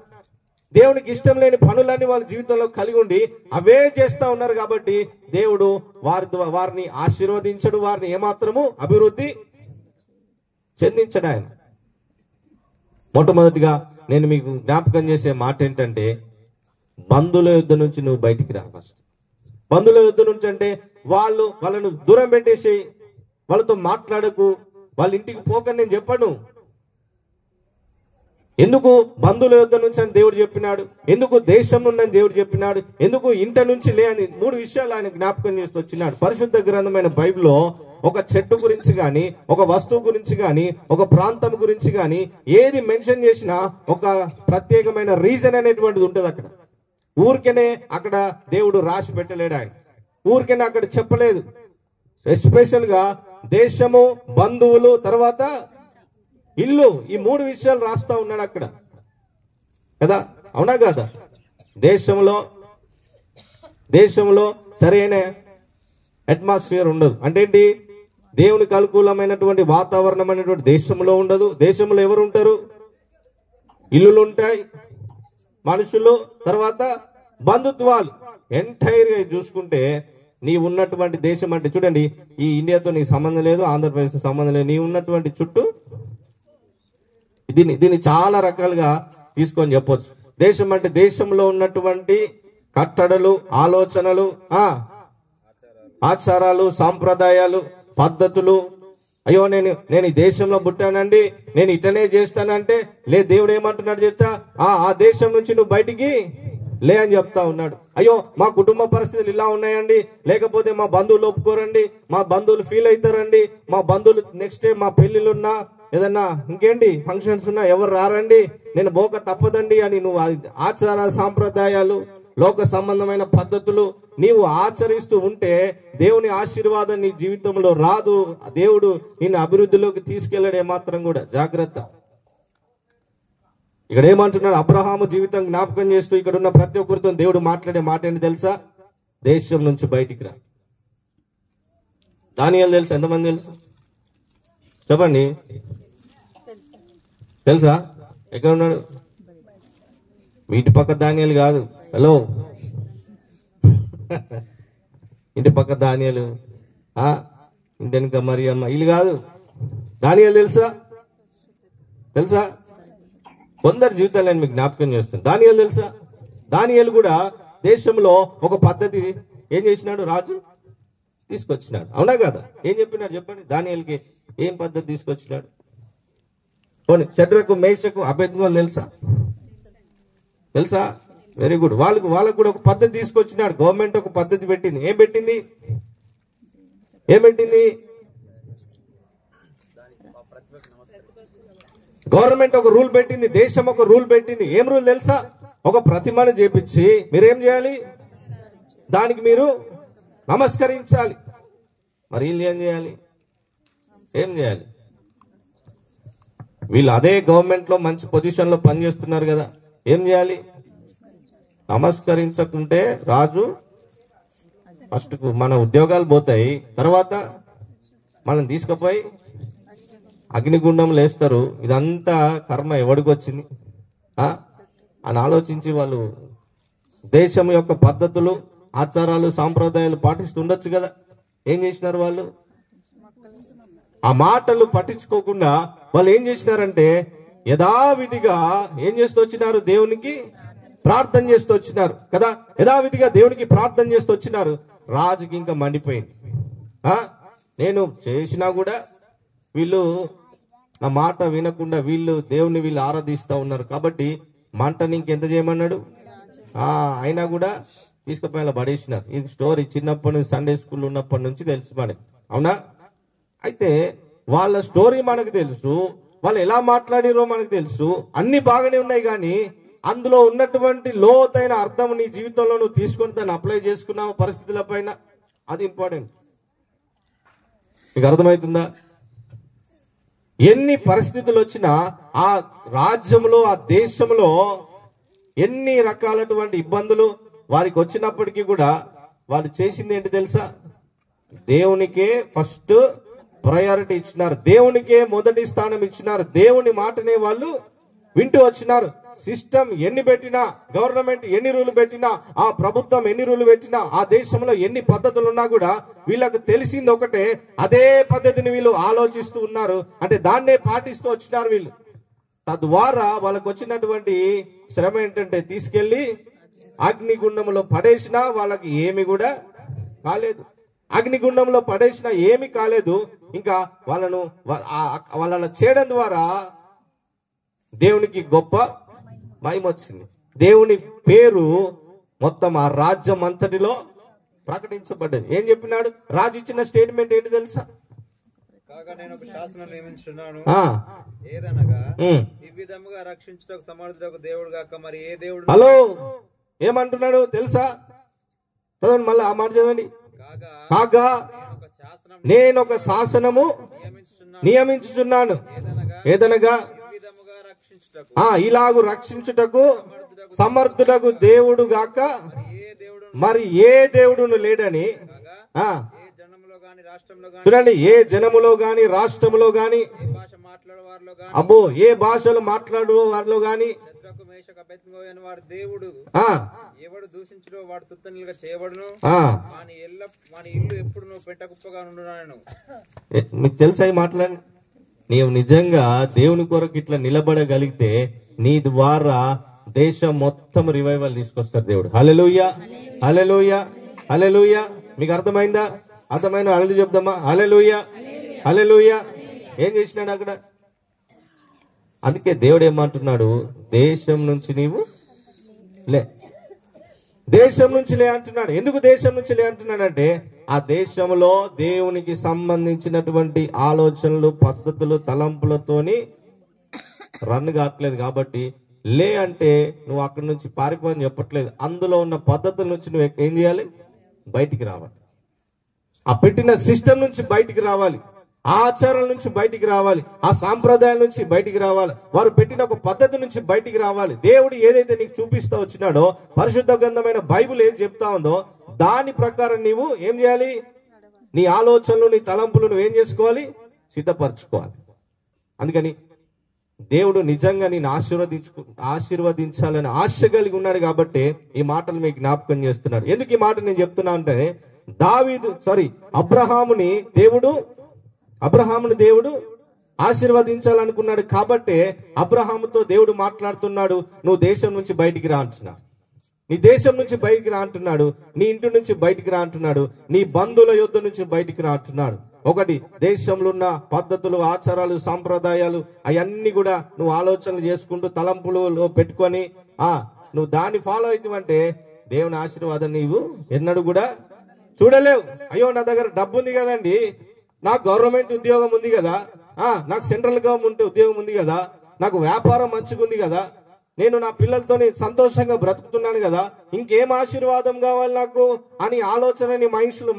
దేవునికి ఇష్టం లేని పనులన్నీ వాళ్ళ జీవితంలో కలిగి ఉండి అవే చేస్తా ఉన్నారు. కాబట్టి దేవుడు వారిని ఆశీర్వదించడు, వారిని ఏమాత్రము అభివృద్ధి చెందించడు ఆయన. మొట్టమొదటిగా నేను మీకు జ్ఞాపకం చేసే మాట ఏంటంటే, బంధువుల యుద్ధ నుంచి నువ్వు బయటికి రా. ఫస్ట్ బంధువుల యుద్ధ నుంచి అంటే వాళ్ళను దూరం పెట్టేసి వాళ్ళతో మాట్లాడకు, వాళ్ళ ఇంటికి పోకని నేను చెప్పను. ఎందుకు బంధువుల యుద్ధ నుంచి అని దేవుడు చెప్పినాడు? ఎందుకు దేశం నుండి అని దేవుడు చెప్పినాడు? ఎందుకు ఇంట నుంచి లే అని 3 విషయాలు ఆయన జ్ఞాపకం చేస్తూ వచ్చినాడు. పరిశుద్ధ గ్రంథమైన బైబిల్లో ఒక చెట్టు గురించి కానీ, ఒక వస్తువు గురించి కానీ, ఒక ప్రాంతం గురించి కానీ ఏది మెన్షన్ చేసినా ఒక ప్రత్యేకమైన రీజన్ అనేటువంటిది ఉంటుంది అక్కడ. ఊరికనే అక్కడ దేవుడు రాసి పెట్టలేడు, ఆయన ఊరికనే అక్కడ చెప్పలేదు. ఎస్పెషల్ గా దేశము, బంధువులు, తర్వాత ఇల్లు, ఈ 3 విషయాలు రాస్తా ఉన్నాడు అక్కడ కదా, అవునా కదా? దేశంలో సరైన అట్మాస్ఫియర్ ఉండదు. అంటే ఏంటి? దేవునికి అనుకూలమైనటువంటి వాతావరణం అనేటువంటి దేశంలో ఉండదు. దేశంలో ఎవరు ఉంటారు? ఇల్లులు ఉంటాయి, మనుషులు, తర్వాత బంధుత్వాలు. ఎంటైర్ గా చూసుకుంటే నీ ఉన్నటువంటి దేశం అంటే చూడండి, ఈ ఇండియాతో నీకు సంబంధం లేదు, ఆంధ్రప్రదేశ్తో సంబంధం లేదు, నీ ఉన్నటువంటి చుట్టూ దీన్ని చాలా రకాలుగా తీసుకొని చెప్పొచ్చు. దేశం అంటే దేశంలో ఉన్నటువంటి కట్టడలు, ఆలోచనలు, ఆచారాలు, సాంప్రదాయాలు, పద్ధతులు. అయ్యో నేను ఈ దేశంలో పుట్టానండి, నేను ఇటనే చేస్తానంటే లే, దేవుడు ఏమంటున్నాడు చెప్తా? ఆ దేశం నుంచి నువ్వు బయటికి లే అని చెప్తా ఉన్నాడు. అయ్యో మా కుటుంబ పరిస్థితులు ఇలా ఉన్నాయండి, లేకపోతే మా బంధువులు ఒప్పుకోరండి, మా బంధువులు ఫీల్ అవుతారండి, మా బంధువులు నెక్స్ట్ డే మా పెళ్లిళ్ళున్నా ఏదన్నా ఇంకేంటి ఫంక్షన్స్ ఉన్నా ఎవరు రారండి, నేను పోక తప్పదండి అని నువ్వు ఆచార సాంప్రదాయాలు, లోక సంబంధమైన పద్ధతులు నీవు ఆచరిస్తూ ఉంటే దేవుని ఆశీర్వాదం నీ జీవితంలో రాదు. దేవుడు నిన్ను అభివృద్ధిలోకి తీసుకెళ్లడే మాత్రం కూడా. జాగ్రత్త. ఇక్కడ ఏమంటున్నాడు? అబ్రహాము జీవితం జ్ఞాపకం చేస్తూ ఇక్కడ ఉన్న ప్రతి ఒక్కరితో దేవుడు మాట్లాడే మాట ఏంటి తెలుసా? దేశం నుంచి బయటికి రా. దానియేలు తెలుసా? ఎంతమంది తెలుసు చెప్పండి? తెలుసా? ఎక్కడ ఉన్నాడు? మీ ఇంటి పక్క దానియేలు కాదు. హలో, ఇంటి పక్క దానియేలు, ఇంటి వెనుక మరియమ్మ, వీళ్ళు కాదు. దానియేలు తెలుసా? కొందరు జీవితాలు నేను మీకు జ్ఞాపకం చేస్తాను. దానియేలు తెలుసా? దానియేలు కూడా దేశంలో ఒక పద్ధతి ఏం చేసినాడు? రాజు తీసుకొచ్చినాడు, అవునా కదా? ఏం చెప్పినాడు చెప్పండి? దానియేలుకి ఏం పద్ధతి తీసుకొచ్చినాడు? షడ్రకు, మేషకు, అబేద్నెగోలు తెలుసా? Very good. వాళ్ళకు కూడా ఒక పద్ధతి తీసుకొచ్చినాడు. గవర్నమెంట్ ఒక పద్ధతి పెట్టింది. ఏం పెట్టింది? గవర్నమెంట్ ఒక రూల్ పెట్టింది, దేశం ఒక రూల్ పెట్టింది. ఏం రూల్ తెలుసా? ఒక ప్రతిమను చేపించి మీరేం చేయాలి? దానికి మీరు నమస్కరించాలి. మరి వీళ్ళు ఏం చేయాలి? వీళ్ళు అదే గవర్నమెంట్ లో మంచి పొజిషన్ లో పనిచేస్తున్నారు కదా, ఏం చేయాలి? నమస్కరించకుంటే రాజు ఫస్ట్ మన ఉద్యోగాలు పోతాయి, తర్వాత మనం తీసుకుపోయి అగ్నిగుండంలో వేస్తారు. ఇదంతా కర్మ ఎవడికి వచ్చింది అని ఆలోచించి వాళ్ళు దేశం యొక్క పద్ధతులు, ఆచారాలు, సాంప్రదాయాలు పాటిస్తుండొచ్చు కదా. ఏం చేసినారు వాళ్ళు? ఆ మాటలు పట్టించుకోకుండా వాళ్ళు ఏం చేసినారంటే యథావిధిగా ఏం చేస్తూ వచ్చినారు? దేవునికి ప్రార్థన చేస్తూ వచ్చినారు కదా. యథావిధిగా దేవునికి ప్రార్థన చేస్తూ వచ్చినారు. రాజుకి ఇంకా మండిపోయింది. నేను చేసినా కూడా వీళ్ళు నా మాట వినకుండా వీళ్ళు దేవుని ఆరాధిస్తూ ఉన్నారు కాబట్టి మంటని ఇంకెంత చేయమన్నాడు. అయినా కూడా తీసుకుపోయి పడేసినారు. ఇది స్టోరీ చిన్నప్పటి నుంచి సండే స్కూల్ ఉన్నప్పటి నుంచి తెలుసు మనకి, అవునా? అయితే వాళ్ళ స్టోరీ మనకు తెలుసు, వాళ్ళు ఎలా మాట్లాడిరో మనకు తెలుసు, అన్ని బాగానే ఉన్నాయి. కానీ అందులో ఉన్నటువంటి లోతైన అర్థం నీ జీవితంలో నువ్వు తీసుకొని దాన్ని అప్లై చేసుకున్నావు పరిస్థితుల పైన, అది ఇంపార్టెంట్. మీకు అర్థమవుతుందా? ఎన్ని పరిస్థితులు వచ్చినా ఆ రాజ్యంలో, ఆ దేశంలో ఎన్ని రకాలటువంటి ఇబ్బందులు వారికి వచ్చినప్పటికీ కూడా వారు చేసింది ఏంటి తెలుసా? దేవునికే ఫస్ట్ ప్రయారిటీ ఇచ్చినారు, దేవునికే మొదటి స్థానం ఇచ్చినారు, దేవుని మాటనే వాళ్ళు వింటూ వచ్చినారు. సిస్టమ్ ఎన్ని పెట్టినా, గవర్నమెంట్ ఎన్ని రూలు పెట్టినా, ఆ ప్రభుత్వం ఎన్ని రూలు పెట్టినా, ఆ దేశంలో ఎన్ని పద్ధతులు ఉన్నా కూడా వీళ్ళకు తెలిసింది ఒకటే, అదే పద్ధతిని వీళ్ళు ఆలోచిస్తూ ఉన్నారు. అంటే దాన్నే పాటిస్తూ వచ్చినారు వీళ్ళు. తద్వారా వాళ్ళకు వచ్చినటువంటి శ్రమ ఏంటంటే తీసుకెళ్లి అగ్నిగుండంలో పడేసినా వాళ్ళకి ఏమి కూడా కాలేదు. అగ్నిగుండంలో పడేసినా ఏమి కాలేదు. ఇంకా వాళ్ళని చేయడం ద్వారా దేవునికి గొప్ప మహిమ వచ్చింది. దేవుని పేరు మొత్తం ఆ రాజ్యం అంతటిలో ప్రకటించబడ్డది. ఏం చెప్పినాడు రాజు? ఇచ్చిన స్టేట్మెంట్ ఏంటి తెలుసా? కాగా నేను ఒక శాసనం నియమించున్నాను, ఏదనగా ఈ విధముగా రక్షించుటకు సమర్థుడకు దేవుడు గాక మరి ఏ దేవుడు. హలో, ఏమంటున్నాడు తెలుసా? చదవండి మళ్ళీ ఆ మాట చదవండి. కాగా నేను ఒక శాసనము నియమించుచున్నాను, ఏదనగా ఇలాగు రక్షించుటకు సమర్థుడకు దేవుడు గాక మరి ఏ దేవుడును లేడని. చూడండి, ఏ జనములో గాని, రాష్ట్రములో గాని, అబ్బో ఏ భాషలు మాట్లాడు వారిలో గాని దేవుడు ఎవడు దూషించడో వాడు తుత్తనిగా చేయబడును, వాని ఇల్లు ఎప్పుడు నువ్వు పెట్టకుప్పగా ఉండునాను. మీకు తెలుసా ఈ మాట్లాడి? నీవు నిజంగా దేవుని కొరకు ఇట్లా నిలబడగలిగితే నీ ద్వారా దేశం మొత్తం రివైవల్ తీసుకొస్తారు దేవుడు. హల్లెలూయా, హల్లెలూయా, హల్లెలూయా. మీకు అర్థమైందా? అర్థమైన అల్లు చెప్దామా? హల్లెలూయా, హల్లెలూయా. ఏం చేసినాడు అక్కడ? అందుకే దేవుడు ఏమంటున్నాడు? దేశం నుంచి నీవు లే, దేశం నుంచి లే అంటున్నాడు. ఎందుకు దేశం నుంచి లే అంటున్నాడు అంటే ఆ దేశంలో దేవునికి సంబంధించినటువంటి ఆలోచనలు, పద్ధతులు, తలంపులతోని రన్ కావట్లేదు కాబట్టి లే అంటే నువ్వు అక్కడి నుంచి పారిపోని చెప్పట్లేదు. అందులో ఉన్న పద్ధతుల నుంచి నువ్వు ఏం చేయాలి? బయటికి రావాలి. ఆ పెట్టిన సిస్టమ్ నుంచి బయటికి రావాలి, ఆ ఆచారాల నుంచి బయటికి రావాలి, ఆ సాంప్రదాయాల నుంచి బయటికి రావాలి, వారు పెట్టిన ఒక పద్ధతి నుంచి బయటికి రావాలి. దేవుడు ఏదైతే నీకు చూపిస్తా వచ్చినాడో, పరిశుద్ధ గ్రంథమైన బైబిల్ ఏం చెప్తా ఉందో దాని ప్రకారం నీవు ఏం చేయాలి? నీ ఆలోచనలు, నీ తలంపులు నువ్వు ఏం చేసుకోవాలి? సిద్ధపరచుకోవాలి. అందుకని దేవుడు నిజంగా నేను ఆశీర్వదించాలని ఆశ కలిగి ఉన్నాడు కాబట్టి ఈ మాటలు మీకు జ్ఞాపకం చేస్తున్నాడు. ఎందుకు ఈ మాట నేను చెప్తున్నా అంటే అబ్రహాముని దేవుడు ఆశీర్వదించాలనుకున్నాడు కాబట్టి అబ్రహాముతో దేవుడు మాట్లాడుతున్నాడు. నువ్వు దేశం నుంచి బయటికి రా అంటున్నాడు, నీ దేశం నుంచి బయటికి రా అంటున్నాడు, నీ ఇంటి నుంచి బయటికి రా అంటున్నాడు, నీ బంధువుల యొద్ద నుంచి బయటికి రా అంటున్నాడు. ఒకటి, దేశంలో ఉన్న పద్ధతులు, ఆచారాలు, సాంప్రదాయాలు అవన్నీ కూడా నువ్వు ఆలోచనలు చేసుకుంటూ తలంపులు పెట్టుకొని నువ్వు దాన్ని ఫాలో అవుతావంటే దేవుని ఆశీర్వాదం నీవు ఎన్నడూ కూడా చూడలేవు. అయ్యో నా దగ్గర డబ్బు ఉంది కదండి, నాకు గవర్నమెంట్ ఉద్యోగం ఉంది కదా, నాకు సెంట్రల్ గవర్నమెంట్ ఉద్యోగం ఉంది కదా, నాకు వ్యాపారం మంచిగా ఉంది కదా, నేను నా పిల్లలతో సంతోషంగా బ్రతుకుతున్నాను కదా, ఇంకేం ఆశీర్వాదం కావాలి నాకు అని ఆలోచన నీ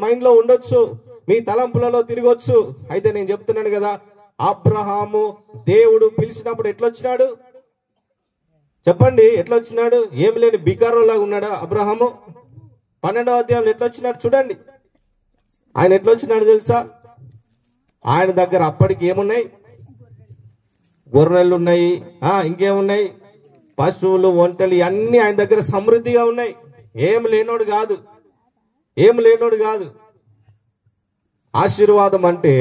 మైండ్ లో ఉండొచ్చు, మీ తలంపులలో తిరగొచ్చు. అయితే నేను చెప్తున్నాను కదా, అబ్రహాము దేవుడు పిలిచినప్పుడు ఎట్లొచ్చినాడు చెప్పండి? ఎట్లొచ్చినాడు? ఏమి లేని బికారోలాగా ఉన్నాడా అబ్రహాము? 12వ అధ్యాయంలో ఎట్లొచ్చినాడు చూడండి. ఆయన ఎట్లొచ్చినాడు తెలుసా? ఆయన దగ్గర అప్పటికి ఏమున్నాయి? గొర్రెలు ఉన్నాయి, ఇంకేమున్నాయి? పశువులు, ఒంటెలు, అన్ని ఆయన దగ్గర సమృద్ధిగా ఉన్నాయి. ఏం లేనోడు కాదు, ఏం లేనోడు కాదు. ఆశీర్వాదం అంటే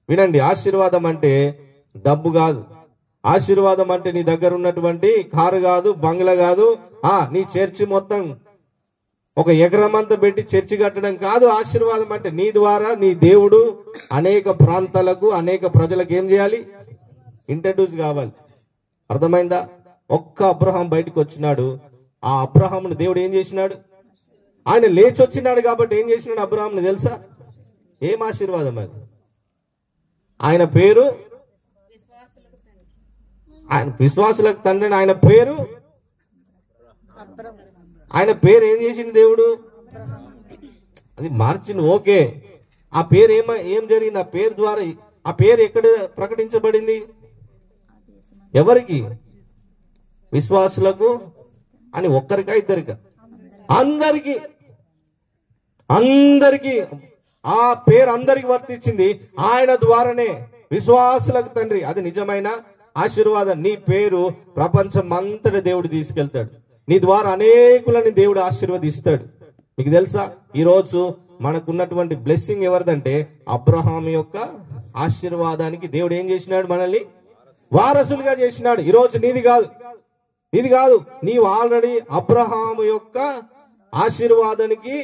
వినండి, ఆశీర్వాదం అంటే డబ్బు కాదు. ఆశీర్వాదం అంటే నీ దగ్గర ఉన్నటువంటి కారు కాదు, బంగ్లా కాదు, నీ చర్చి మొత్తం ఒక ఎకరమంతా పెట్టి చర్చి కట్టడం కాదు. ఆశీర్వాదం అంటే నీ ద్వారా నీ దేవుడు అనేక ప్రాంతాలకు, అనేక ప్రజలకు ఏం చేయాలి? ఇంట్రడ్యూస్ కావాలి. అర్థమైందా? ఒక్క అబ్రహాం బయటకు వచ్చినాడు. ఆ అబ్రహామును దేవుడు ఏం చేసినాడు? ఆయన లేచి వచ్చినాడు కాబట్టి ఏం చేసినాడు అబ్రహాంని తెలుసా? ఏం ఆశీర్వాదం అది? ఆయన పేరు, ఆయన విశ్వాసులకు తండ్రి. ఆయన పేరు, ఆయన పేరు ఏం చేసింది దేవుడు? అది మార్చింది. ఓకే, ఆ పేరు ఏం జరిగింది? ఆ పేరు ద్వారా, ఆ పేరు ఎక్కడ ప్రకటించబడింది? ఎవరికి? విశ్వాసులకు అని. ఒక్కరికా ఇద్దరికా? అందరికి, అందరికి ఆ పేరు అందరికి వర్తించింది. ఆయన ద్వారానే విశ్వాసులకు తండ్రి. అది నిజమైన ఆశీర్వాదం. నీ పేరు ప్రపంచం అంతటా దేవుడు తీసుకెళ్తాడు. నీ ద్వారా అనేకులని దేవుడు ఆశీర్వదిస్తాడు. మీకు తెలుసా ఈరోజు మనకున్నటువంటి బ్లెస్సింగ్ ఎవరిదంటే అబ్రహాం యొక్క ఆశీర్వాదానికి దేవుడు ఏం చేసినాడు? మనల్ని వారసులుగా చేసినాడు. ఈరోజు నీది కాదు, ఇది కాదు, నీవు ఆల్రెడీ అబ్రహాము యొక్క ఆశీర్వాదానికి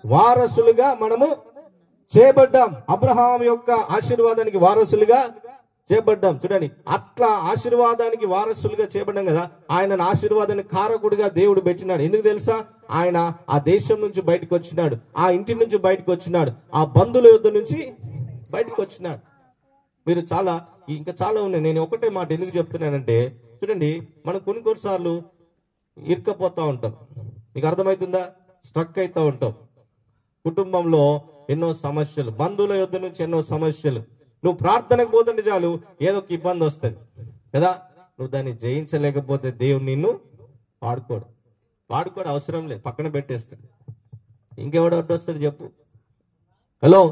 వారసులుగా మనము చేయబడ్డాం. అబ్రహాం యొక్క ఆశీర్వాదానికి వారసులుగా చేయబడ్డాం. చూడండి, అట్లా ఆశీర్వాదానికి వారసులుగా చేయబడ్డాం కదా. ఆయన ఆశీర్వాదానికి కారకుడిగా దేవుడు పెట్టినాడు. ఎందుకు తెలుసా? ఆయన ఆ దేశం నుంచి బయటకు వచ్చినాడు, ఆ ఇంటి నుంచి బయటకు వచ్చినాడు, ఆ బంధువుల యుద్ధ నుంచి బయటకు వచ్చినాడు. మీరు ఇంకా చాలా ఉన్నాయి. నేను ఒకటే మాట ఎందుకు చెప్తున్నానంటే, చూడండి, మనం కొన్నిసార్లు ఇరుక్కపోతా ఉంటాం. మీకు అర్థమవుతుందా? స్ట్రక్ అవుతూ ఉంటాం. కుటుంబంలో ఎన్నో సమస్యలు, బంధువుల యుద్ధ నుంచి ఎన్నో సమస్యలు. నువ్వు ప్రార్థనకు పోతుంటే చాలు ఏదో ఒక ఇబ్బంది వస్తుంది కదా. నువ్వు దాన్ని జయించలేకపోతే దేవుడు నిన్ను వాడుకోడు అవసరం లేదు, పక్కన పెట్టేస్తాడు. ఇంకెవడు అడ్డొస్తాడు చెప్పు? హలో,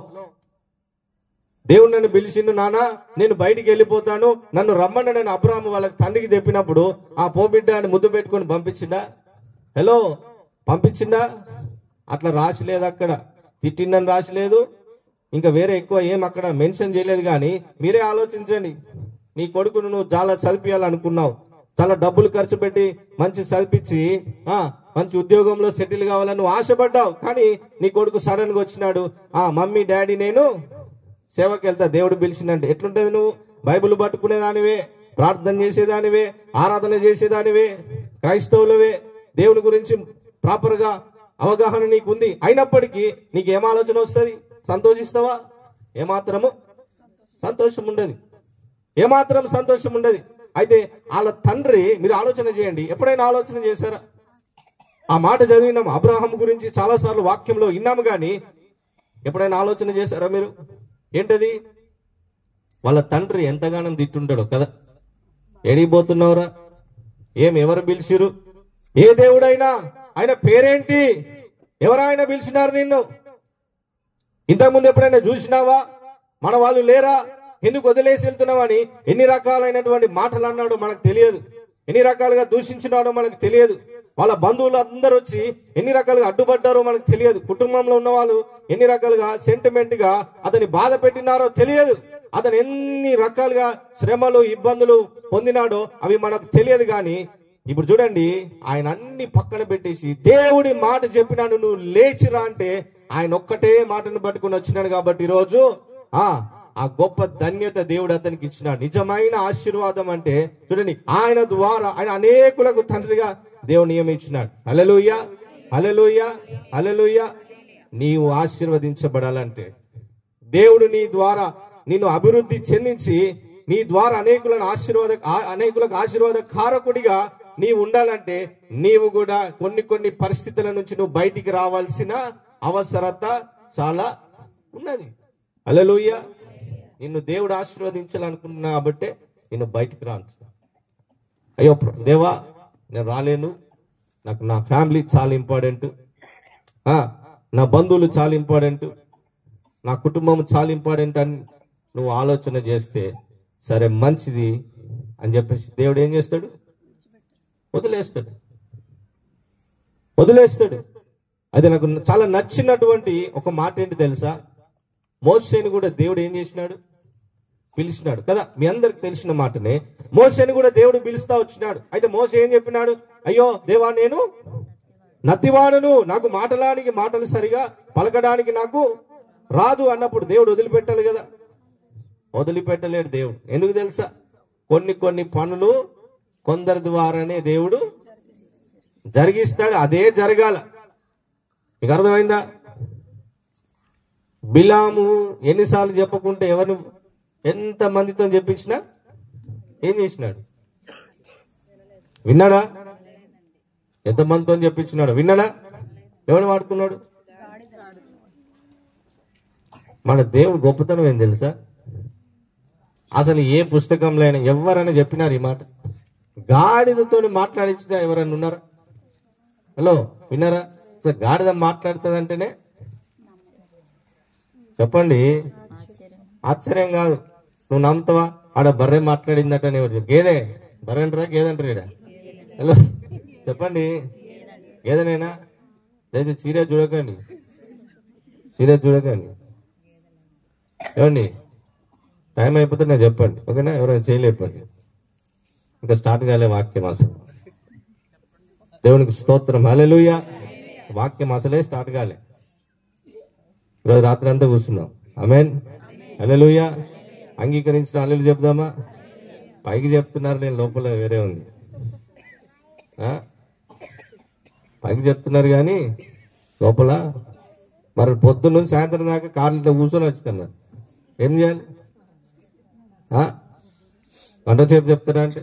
దేవుడు నన్ను పిలిచిండు, నానా నేను బయటికి వెళ్ళిపోతాను, నన్ను రమ్మని నేను అబ్రాహాము వాళ్ళకి తండ్రికి తెప్పినప్పుడు ఆ పోబిడ్డ అని ముద్దు పెట్టుకొని పంపించిందా? హలో, పంపించిందా? అట్లా రాసిలేదు, అక్కడ తిట్టిందని రాసిలేదు, ఇంకా వేరే ఎక్కువ ఏం అక్కడ మెన్షన్ చేయలేదు. కానీ మీరే ఆలోచించండి. నీ కొడుకును నువ్వు చాలా చదివించాలనుకున్నావు, చాలా డబ్బులు ఖర్చు పెట్టి మంచి చదివించి మంచి ఉద్యోగంలో సెటిల్ కావాలని నువ్వు ఆశపడ్డావు. కానీ నీ కొడుకు సడన్ గా వచ్చినాడు, మమ్మీ డాడీ నేను సేవకి వెళ్తా, దేవుడు పిలిచిందంటే ఎట్లుంటది? నువ్వు బైబిల్ పట్టుకునేదానివే, ప్రార్థన చేసేదానివే, ఆరాధన చేసేదానివే, క్రైస్తవులవే, దేవుని గురించి ప్రాపర్ గా అవగాహన నీకుంది. అయినప్పటికీ నీకు ఏం ఆలోచన వస్తుంది? సంతోషిస్తావా? ఏమాత్రము సంతోషం ఉండదు, ఏమాత్రం సంతోషం ఉండదు. అయితే వాళ్ళ తండ్రి, మీరు ఆలోచన చేయండి, ఎప్పుడైనా ఆలోచన చేశారా? ఆ మాట చదివినాం, అబ్రహాం గురించి చాలా సార్లు వాక్యంలో విన్నాము, కానీ ఎప్పుడైనా ఆలోచన చేశారా మీరు? ఏంటది? వాళ్ళ తండ్రి ఎంతగానో తిట్టుంటాడో కదా. ఎడిగిపోతున్నావురా, ఎవరు పిలిచిరు? ఏ దేవుడైనా ఆయన పేరేంటి? ఎవరైనా పిలిచినారు నిన్ను? ఇంతకుముందు ఎప్పుడైనా చూసినావా? మన వాళ్ళు లేరా? ఎందుకు వదిలేసి వెళ్తున్నావని ఎన్ని రకాలైనటువంటి మాటలు అన్నాడో మనకు తెలియదు, ఎన్ని రకాలుగా దూషించినాడో మనకు తెలియదు. వాళ్ళ బంధువులు అందరూ వచ్చి ఎన్ని రకాలుగా అడ్డుపడ్డారో మనకు తెలియదు. కుటుంబంలో ఉన్న వాళ్ళు ఎన్ని రకాలుగా సెంటిమెంట్ గా అతని బాధ పెట్టినారో తెలియదు. అతను ఎన్ని రకాలుగా శ్రమలు, ఇబ్బందులు పొందినాడో అవి మనకు తెలియదు. కానీ ఇప్పుడు చూడండి, ఆయన అన్ని పక్కన పెట్టేసి దేవుడి మాట చెప్పినాను, నువ్వు లేచిరా అంటే ఆయన ఒక్కటే మాటను పట్టుకుని వచ్చినాడు. కాబట్టి ఈరోజు ఆ గొప్ప ధన్యత దేవుడు అతనికి ఇచ్చినాడు. నిజమైన ఆశీర్వాదం అంటే చూడండి, ఆయన ద్వారా ఆయన అనేకులకు తండ్రిగా దేవుడు నియమించినాడు. హల్లెలూయా, హల్లెలూయా, హల్లెలూయా. నీవు ఆశీర్వదించబడాలంటే దేవుడు నీ ద్వారా నిన్ను అభివృద్ధి చెందించి నీ ద్వారా అనేకులకు ఆశీర్వాద కారకుడిగా నీవు ఉండాలంటే నీవు కూడా కొన్ని పరిస్థితుల నుంచి నువ్వు బయటికి రావాల్సిన అవసరత చాలా ఉన్నది. హల్లెలూయా. నిన్ను దేవుడు ఆశీర్వదించాలనుకుంటున్నా కాబట్టే నిన్ను బయటికి రా అంటున్నా. అయ్యో దేవా నేను రాలేను, నాకు నా ఫ్యామిలీ చాలా ఇంపార్టెంట్, నా బంధువులు చాలా ఇంపార్టెంట్, నా కుటుంబం చాలా ఇంపార్టెంట్ అని నువ్వు ఆలోచన చేస్తే సరే మంచిది అని చెప్పేసి దేవుడు ఏం చేస్తాడు? వదిలేస్తాడు. అది నాకు చాలా నచ్చినటువంటి ఒక మాట ఏంటి తెలుసా? మోషేని కూడా దేవుడు ఏం చేసినాడు? పిలిచినాడు కదా. మీ అందరికి తెలిసిన మాటనే. మోషేని కూడా దేవుడు పిలుస్తా వచ్చినాడు. అయితే మోషే ఏం చెప్పినాడు? అయ్యో దేవా నేను నత్తివాడును, నాకు మాటలానికి మాటలు సరిగా పలకడానికి నాకు రాదు అన్నప్పుడు దేవుడు వదిలిపెట్టాలి కదా. వదిలిపెట్టలేడు దేవుడు. ఎందుకు తెలుసా? కొన్ని పనులు కొందరి ద్వారానే దేవుడు జరిగిస్తాడు. అదే జరగాల. మీకు అర్థమైందా? బిలాము ఎన్నిసార్లు చెప్పకుంటే ఎవరు ఎంత మందితో చెప్పించినా ఏం చేసినాడు? విన్నాడా? ఎంతమందితో చెప్పించినాడు? విన్నాడా? ఎవరు వాడుకున్నాడు? మన దేవుడు గొప్పతనం ఏం తెలుసా? అసలు ఏ పుస్తకంలో అయినా ఎవరైనా చెప్పినారు ఈ మాట? గాడిదతో మాట్లాడించిన ఎవరైనా ఉన్నారా? హలో, విన్నారా? అసలు గాడిద మాట్లాడుతుందంటేనే చెప్పండి, ఆశ్చర్యం కాదు. నువ్వు నమ్ముతావా? ఆడ బర్రె మాట్లాడిందట. గేదె, బర్రె అంటారా గేదె అంటారా? హలో చెప్పండి, గేదెనైనా? లేదా సీరియస్ చూడకండి, ఏమండి? టైం అయిపోతే నాకు చెప్పండి, ఓకేనా? ఎవరైనా చేయలేపండి. ఇంకా స్టార్ట్ కాలే వాక్యం అసలు. దేవునికి స్తోత్రం, హల్లెలూయా. వాక్యం అసలే స్టార్ట్ కాలే. ఈరోజు రాత్రి అంతా కూర్చున్నాం. ఆమేన్, హల్లెలూయా. అంగీకరించిన హల్లెలూయా చెప్దామా? పైకి చెప్తున్నారు, నేను లోపల వేరే ఉంది. పైకి చెప్తున్నారు కానీ లోపల మరి పొద్దున్న సాయంత్రం దాకా కార్లో కూర్చొని వచ్చినాం. మరి ఏం చేయాలి? గంట సేపు చెప్తారా అంటే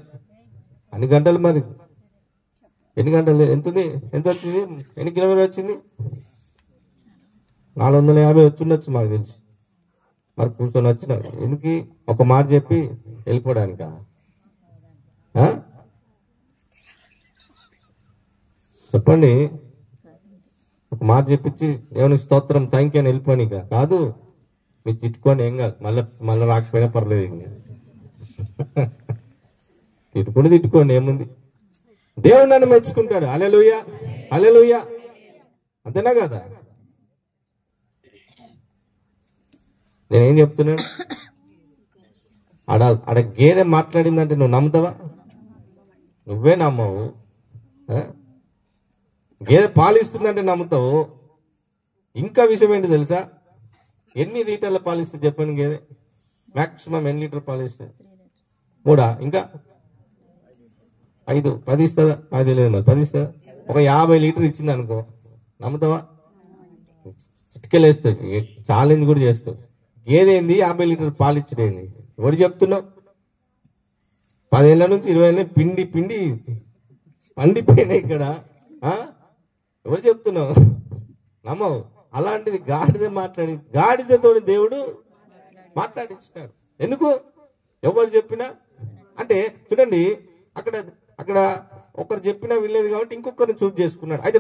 అన్ని గంటలు. మరి ఎన్ని గంటలు? ఎంత వచ్చింది? ఎన్ని కిలోమీటర్ వచ్చింది? 450 వచ్చిండొచ్చు మాకు తెలిసి. మరి కూర్చొని వచ్చినాడు ఎందుకు? ఒక మాట చెప్పి వెళ్ళిపోవడానిక? చెప్పండి. ఒక మాట చెప్పించి దేవునికి స్తోత్రం థ్యాంక్ యూ అని వెళ్ళిపోనిక కాదు. మీరు తిట్టుకోండి, ఏం కాదు. మళ్ళీ రాకపోయినా పర్లేదు. తిట్టుకోండి, ఏముంది? దేవుడు నన్ను మెచ్చుకుంటాడు. హల్లెలూయా, హల్లెలూయా. అంతేనా కదా? నేనేం చెప్తున్నాను? ఆడ గేదె మాట్లాడిందంటే నువ్వు నమ్ముతావా? నువ్వే నమ్మవు. గేదె పాలిస్తుందంటే నమ్ముతావు. ఇంకా విషయం ఏంటి తెలుసా? ఎన్ని లీటర్ల పాలిస్తుంది చెప్పండి గేదె? మాక్సిమం ఎన్ని లీటర్ పాలిస్తుంది? 3. ఇంకా 5, 10 ఇస్తుందా? నాకు తెలియదు. మరి 10 ఇస్తుందా? ఒక 50 లీటర్ ఇచ్చింది అనుకో, నమ్ముతావా? చిట్కెళ్ళేస్తావు, ఛాలెంజ్ కూడా చేస్తావు. ఏదేంది 50 లీటర్ పాలు ఇచ్చినది? ఎవరు చెప్తున్నావు? 10 ఏళ్ళ నుంచి 20 ఏళ్ళ పిండి పండిపోయినాయి ఇక్కడ. ఎవరు చెప్తున్నావు? నమ్మవు. అలాంటిది గాడిదతో దేవుడు మాట్లాడించినాడు. ఎందుకు? ఎవరు చెప్పినా అంటే చూడండి, అక్కడ ఒకరు చెప్పినా వినలేదు కాబట్టి ఇంకొకరిని చూస్ చేసుకున్నాడు. అయితే